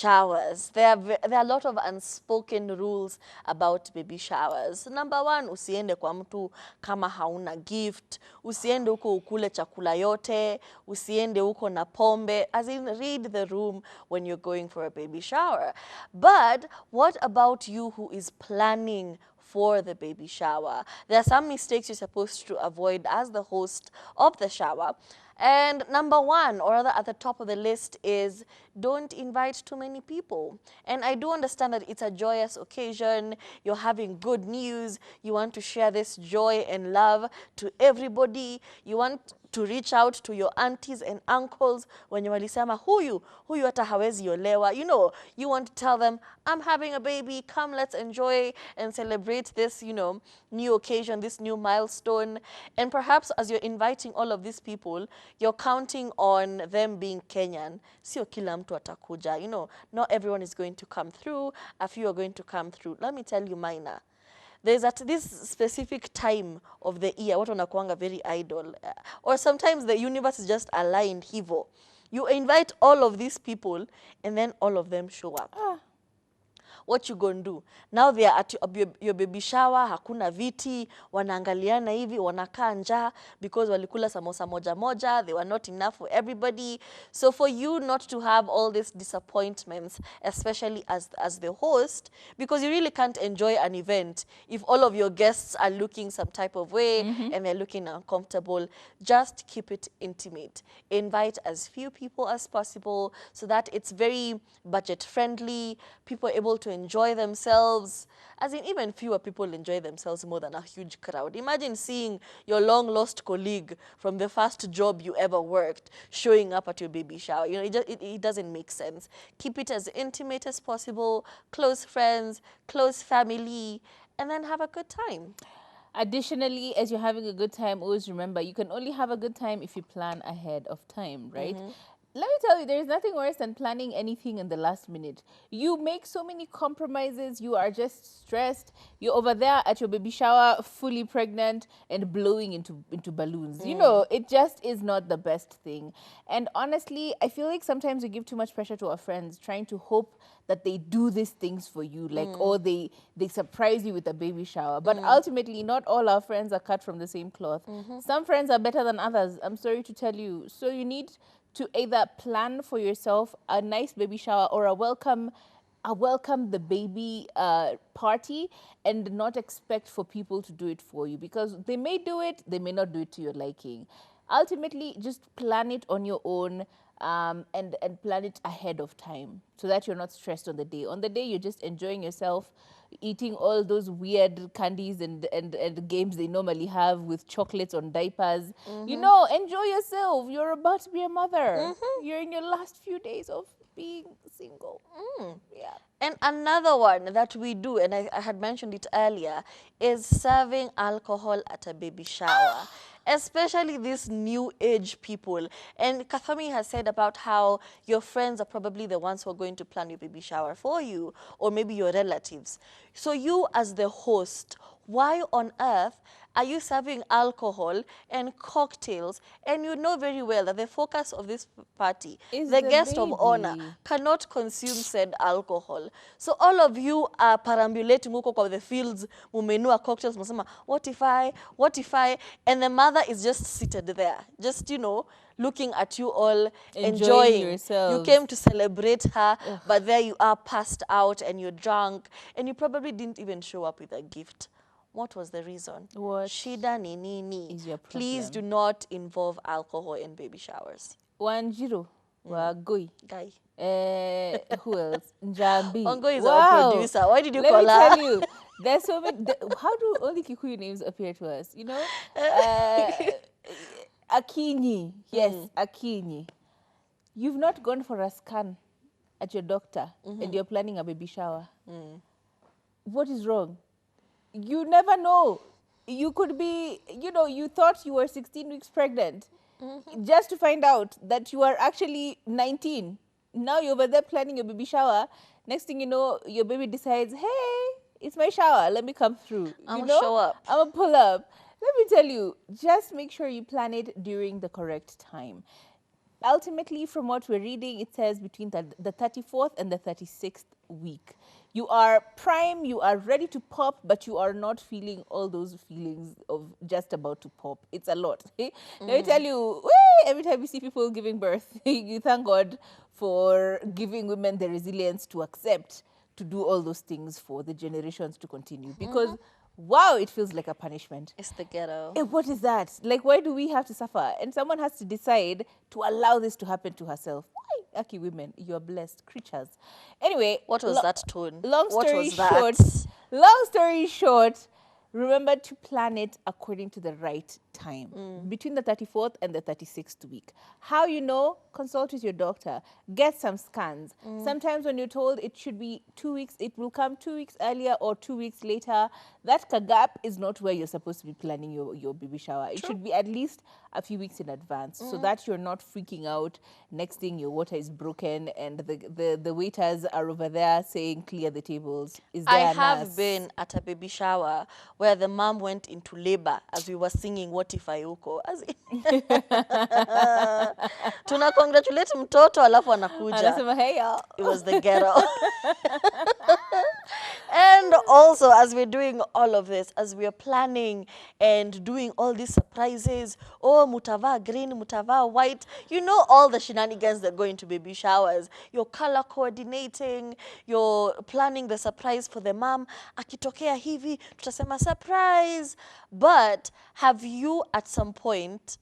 showers. There are a lot of unspoken rules about baby showers. Number one, usiende kwa mtu kama hauna gift, usiende huko ukule chakula yote, usiende huko na pombe, as in read the room when you're going for a baby shower. But what about you who is planning for the baby shower? There are some mistakes you're supposed to avoid as the host of the shower. And number one, or rather at the top of the list, is don't invite too many people. And I do understand that it's a joyous occasion, you're having good news, you want to share this joy and love to everybody, you want to reach out to your aunties and uncles when you walisema huyu hata hawezi olewa. You know, you want to tell them, I'm having a baby, come let's enjoy and celebrate this, you know, new occasion, this new milestone. And perhaps as you're inviting all of these people, you're counting on them being Kenyan. Sio kila mtu atakuja. You know, not everyone is going to come through. A few are going to come through. Let me tell you, Maina. There's at this specific time of the year, watu wanakuanga very idle. Or sometimes the universe is just aligned hivo. You invite all of these people and then all of them show up. What you gonna do? Now they are at your baby shower, hakuna viti, wanaangaliana hivi, wanakaa njaa because walikula samosa moja moja, they were not enough for everybody. So for you not to have all these disappointments, especially as the host, because you really can't enjoy an event if all of your guests are looking some type of way and they're looking uncomfortable, just keep it intimate. Invite as few people as possible so that it's very budget friendly, people are able to enjoy themselves. As in, even fewer people enjoy themselves more than a huge crowd. Imagine seeing your long-lost colleague from the first job you ever worked showing up at your baby shower. You know, it doesn't make sense. Keep it as intimate as possible, close friends, close family, and then have a good time. Additionally, as you're having a good time, always remember you can only have a good time if you plan ahead of time, right? Let me tell you, there is nothing worse than planning anything in the last minute. You make so many compromises, you are just stressed. You're over there at your baby shower, fully pregnant and blowing into balloons. You know, it just is not the best thing. And honestly, I feel like sometimes we give too much pressure to our friends, trying to hope that they do these things for you, like, or they surprise you with a baby shower. But ultimately, not all our friends are cut from the same cloth. Some friends are better than others, I'm sorry to tell you. So you need to either plan for yourself a nice baby shower or a welcome the baby party, and not expect for people to do it for you, because they may do it, they may not do it to your liking. Ultimately, just plan it on your own, and plan it ahead of time so that you're not stressed on the day. On the day, you're just enjoying yourself, eating all those weird candies and games they normally have with chocolates on diapers. You know, enjoy yourself. You're about to be a mother. You're in your last few days of being single. Yeah. And another one that we do, and I had mentioned it earlier, is serving alcohol at a baby shower. Especially these new age people. And Kathami has said about how your friends are probably the ones who are going to plan your baby shower for you, or maybe your relatives. So you as the host, why on earth are you serving alcohol and cocktails, and you know very well that the focus of this party, Is the the guest of honor, baby. cannot consume said alcohol. So all of you are perambulating huko kwa the fields, mumenua cocktails, musema, what if I, and the mother is just seated there, just, you know, looking at you all, enjoying. You yourselves. came to celebrate her, but there you are passed out and you're drunk, and you probably didn't even show up with a gift. What was the reason? What Shida ni nini? is your Please do problem? not involve alcohol in baby showers. Wanjiru, Wagoi. Guy. Who else? Njambi. Ongo is our Wow. producer. Why did you Let call me her? tell you, there's so many. How do only Kikuyu names appear to us? You know, Akinyi. Yes, Akinyi. You've not gone for a scan at your doctor, and you're planning a baby shower. What is wrong? You never know. You could be, you know, you thought you were 16 weeks pregnant, just to find out that you are actually 19. Now you're over there planning your baby shower. Next thing you know, your baby decides, hey, it's my shower. Let me come through. I'ma You know? show up. I'm going to pull up. Let me tell you, just make sure you plan it during the correct time. ultimately, from what we're reading, it says between the 34th and the 36th week. You are prime, you are ready to pop, but you are not feeling all those feelings of just about to pop. It's a lot. Let me tell you, every time you see people giving birth, you thank God for giving women the resilience to accept to do all those things for the generations to continue. Because, wow, it feels like a punishment. It's the ghetto. What is that? Like, why do we have to suffer? And someone has to decide to allow this to happen to herself. Why? Lucky women, you are blessed creatures. Anyway, What was that tone? long What story was that? short, long story short, remember to plan it according to the right time between the 34th and the 36th week. How you know? Consult with your doctor. Get some scans. Sometimes when you're told it should be 2 weeks, it will come 2 weeks earlier or 2 weeks later. That gap is not where you're supposed to be planning your baby shower. It should be at least a few weeks in advance so that you're not freaking out. Next thing, your water is broken and the waiters are over there saying, clear the tables. Is there I a have nurse? been at a baby shower where the mom went into labor as we were singing What If I Uko. As tuna congratulate mtoto alafu anakuja. Anasema, hey, y'all. It was the ghetto. And also, as we're doing all of this, as we're planning and doing all these surprises, oh, mutava green, mutava white, you know all the shenanigans that go into baby showers. You're color coordinating, you're planning the surprise for the mom. Akitokea hivi, tutasema surprise. But have you at some point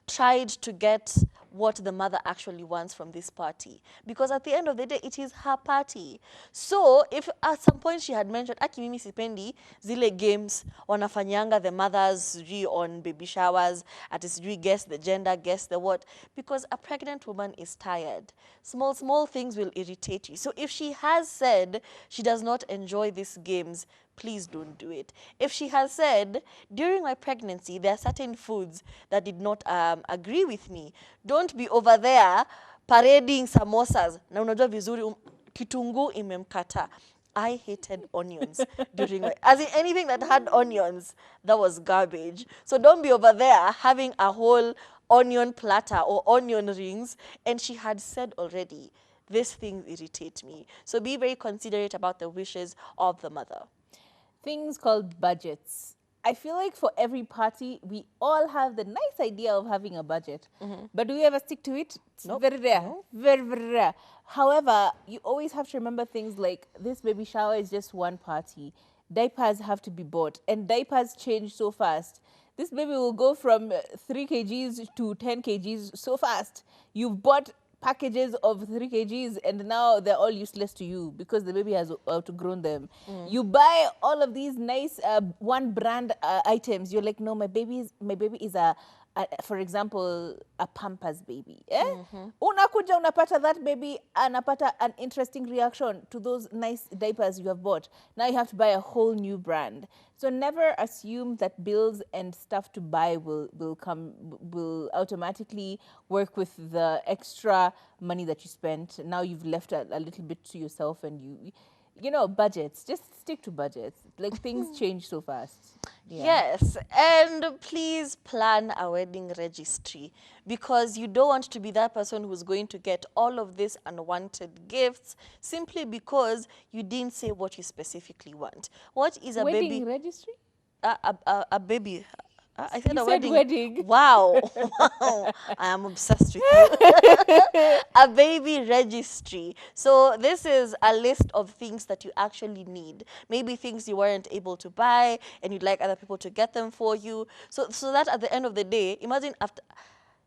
tried to get what the mother actually wants from this party? Because at the end of the day, it is her party. So if at some point she had mentioned, aki mimi sipendi zile games wanafanyanga the mothers sijui on baby showers, ati sijui guess the gender, guess the what, because a pregnant woman is tired. Small things will irritate you. So if she has said she does not enjoy these games, please don't do it. If she has said, during my pregnancy, there are certain foods that did not agree with me, don't be over there parading samosas. Na unajua vizuri kitunguu imemkata. I hated onions during my, as in anything that had onions, that was garbage. So don't be over there having a whole onion platter or onion rings. And she had said already, these things irritate me. So be very considerate about the wishes of the mother. Things called budgets. I feel like for every party, we all have the nice idea of having a budget. But do we ever stick to it? It's very rare. Very, very rare. However, you always have to remember things like this baby shower is just one party. Diapers have to be bought, and diapers change so fast. This baby will go from 3 kgs to 10 kgs so fast. You've bought packages of 3 kgs and now they're all useless to you because the baby has outgrown them. You buy all of these nice one brand items. You're like, no, my baby is a for example, a Pampers baby. Unakuja unapata that baby anapata an interesting reaction to those nice diapers you have bought. Now you have to buy a whole new brand. So never assume that bills and stuff to buy will automatically work with the extra money that you spent. Now you've left a little bit to yourself, and you know, budgets. Just stick to budgets. Like things change so fast. Yeah. Yes, and please plan a wedding registry, because you don't want to be that person who's going to get all of these unwanted gifts simply because you didn't say what you specifically want. What is a Wedding baby? registry? A baby. I said You a said wedding. wedding. Wow. Wow. I am obsessed with you. A baby registry. So this is a list of things that you actually need. Maybe things you weren't able to buy and you'd like other people to get them for you. So that at the end of the day, imagine after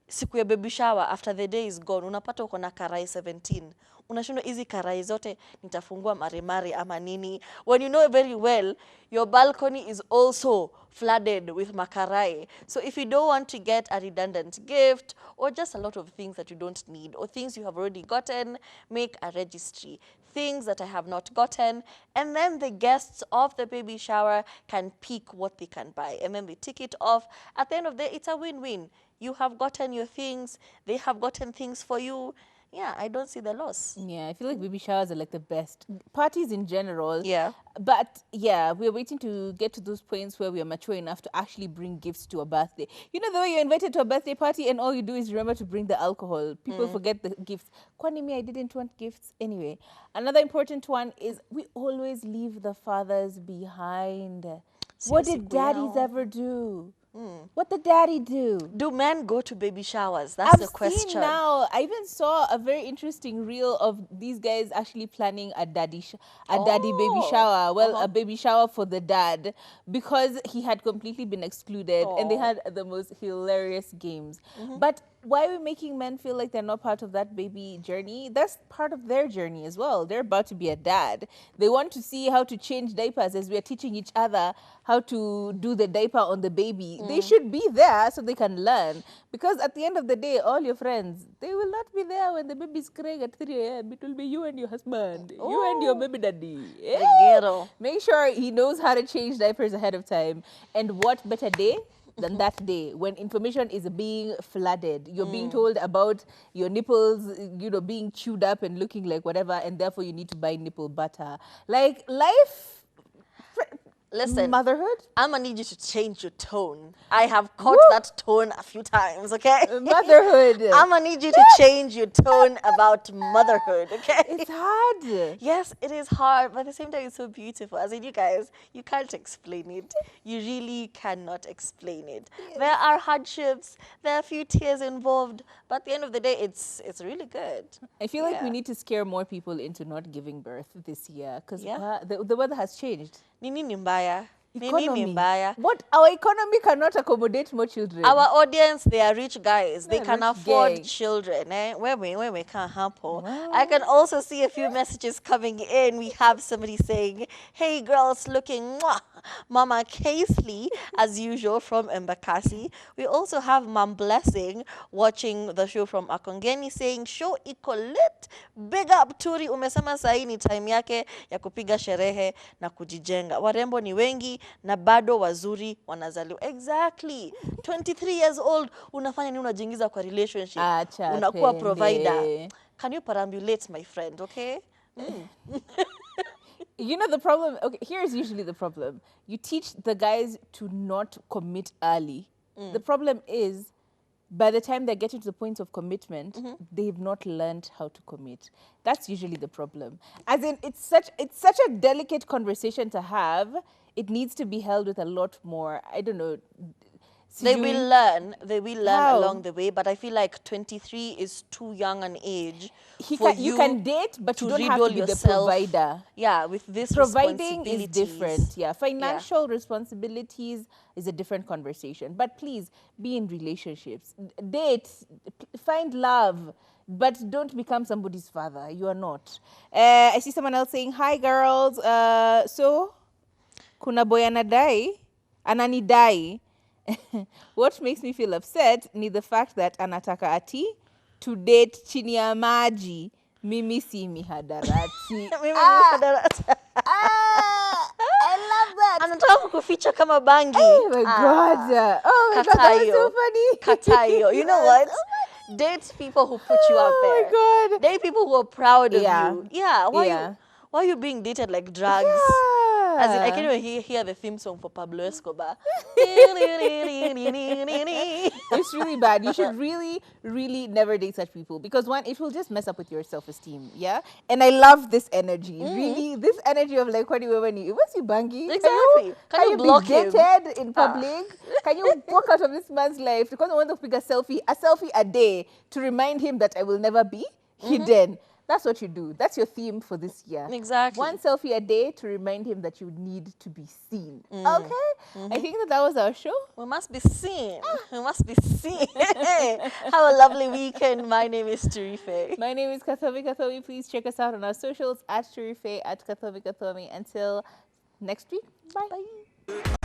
siku ya baby shower, after the day is gone, unapata uko na karai 17. Unashindwa hizi karai zote nitafungua maremare ama nini. When you know very well, your balcony is also flooded with makarai. So if you don't want to get a redundant gift or just a lot of things that you don't need or things you have already gotten, make a registry. Things that I have not gotten, and then the guests of the baby shower can pick what they can buy, and then they tick it off. At the end of the day, it's a win-win. You have gotten your things, they have gotten things for you. yeah, I don't see the loss. Yeah, I feel like baby showers are like the best. Parties in general. Yeah. But yeah, we're waiting to get to those points where we are mature enough to actually bring gifts to a birthday. You know, the way you're invited to a birthday party and all you do is remember to bring the alcohol. People forget the gifts. Kwani me, I didn't want gifts. Anyway, another important one is we always leave the fathers behind. What Sio did siku daddies yao. ever do? What did daddy do? Do men go to baby showers? That's the I've question. seen now. I even saw a very interesting reel of these guys actually planning a daddy baby Oh, shower. Well, a baby shower for the dad because he had completely been excluded, and they Aw. had the most hilarious games. But why are we making men feel like they're not part of that baby journey? That's part of their journey as well. They're about to be a dad. They want to see how to change diapers as we are teaching each other how to do the diaper on the baby. They should be there so they can learn. Because at the end of the day, all your friends, they will not be there when the baby's crying at 3 a.m. It will be you and your husband, you and your baby daddy. The ghetto. Make sure he knows how to change diapers ahead of time. And what better day than that day when information is being flooded? You're being told about your nipples, being chewed up and looking like whatever, and therefore you need to buy nipple butter. Like life, Listen, motherhood, I'm gonna need you to change your tone. I have caught that tone a few times, okay? motherhood. I'm gonna need you to change your tone about motherhood, okay? It's hard. Yes, it is hard, but at the same time, it's so beautiful. As in, you guys, you can't explain it. You really cannot explain it. There are hardships, there are a few tears involved, but at the end of the day, it's really good. I feel like we Yeah. need to scare more people into not giving birth this year because Yeah. the weather has changed. Ni nini mbaya? Ni nini mbaya? What? Our economy cannot accommodate more children. Our audience, they are rich guys. They Yeah, can rich afford gang. children. Where we can't happen. I can also see a few messages coming in. We have somebody saying, "Hey girls, looking mwah. Mama Casely, as usual from Embakasi." We also have Mom Blessing watching the show from Akongeni saying, "Show iko lit. Big up Turi, umesema sahi ni time yake ya kupiga sherehe na kujijenga. Warembo ni wengi na bado wazuri wanazaliwa." Exactly. 23 years old, unafanya nini unajiingiza kwa relationship? Acha Unakuwa pende. provider. Can you perambulate, my friend, okay? You know the problem. Okay, here's usually the problem. You teach the guys to not commit early. The problem is, by the time they're getting to the point of commitment, they've not learned how to commit. That's usually the problem. As in, it's such a delicate conversation to have. It needs to be held with a lot more. I don't know. They will learn. They will learn How? along the way, but I feel like 23 is too young an age You can date, but you to don't have to riddle be the yourself. provider. Yeah, with this Providing is responsibilities. different. Yeah, financial responsibilities is a different conversation. But please be in relationships, date, find love, but don't become somebody's father. You are not. I see someone else saying, "Hi girls. So kuna boy anadai, ananidai." What makes me feel upset ni the fact that anataka ati to date chini ya maji, mimi si mihadarati. Mimi I love that. anataka kuficha kama bangi. Oh my God. Oh my God, that was so funny. Katayo. You know what? Date people who put you out there. Oh my God. Date people who are proud of Yeah. you. Yeah. Yeah. Why are you being dated like drugs? As in, I can even hear the theme song for Pablo Escobar. It's really bad. You should really, really never date such people because one, it will just mess up with your self-esteem. Yeah, and I love this energy. Really, this energy of like, what do you what's you bangy? Exactly. Can you block be him? dated in public? Can you walk out of this man's life because I want to pick a selfie a day to remind him that I will never be hidden? That's what you do. That's your theme for this year. Exactly. One selfie a day to remind him that you need to be seen. Okay? I think that was our show. We must be seen. We must be seen. Have a lovely weekend. My name is Turife. My name is Kathomi Kathomi. Please check us out on our socials at Turife, at Kathomi Kathomi. Until next week, bye. Bye.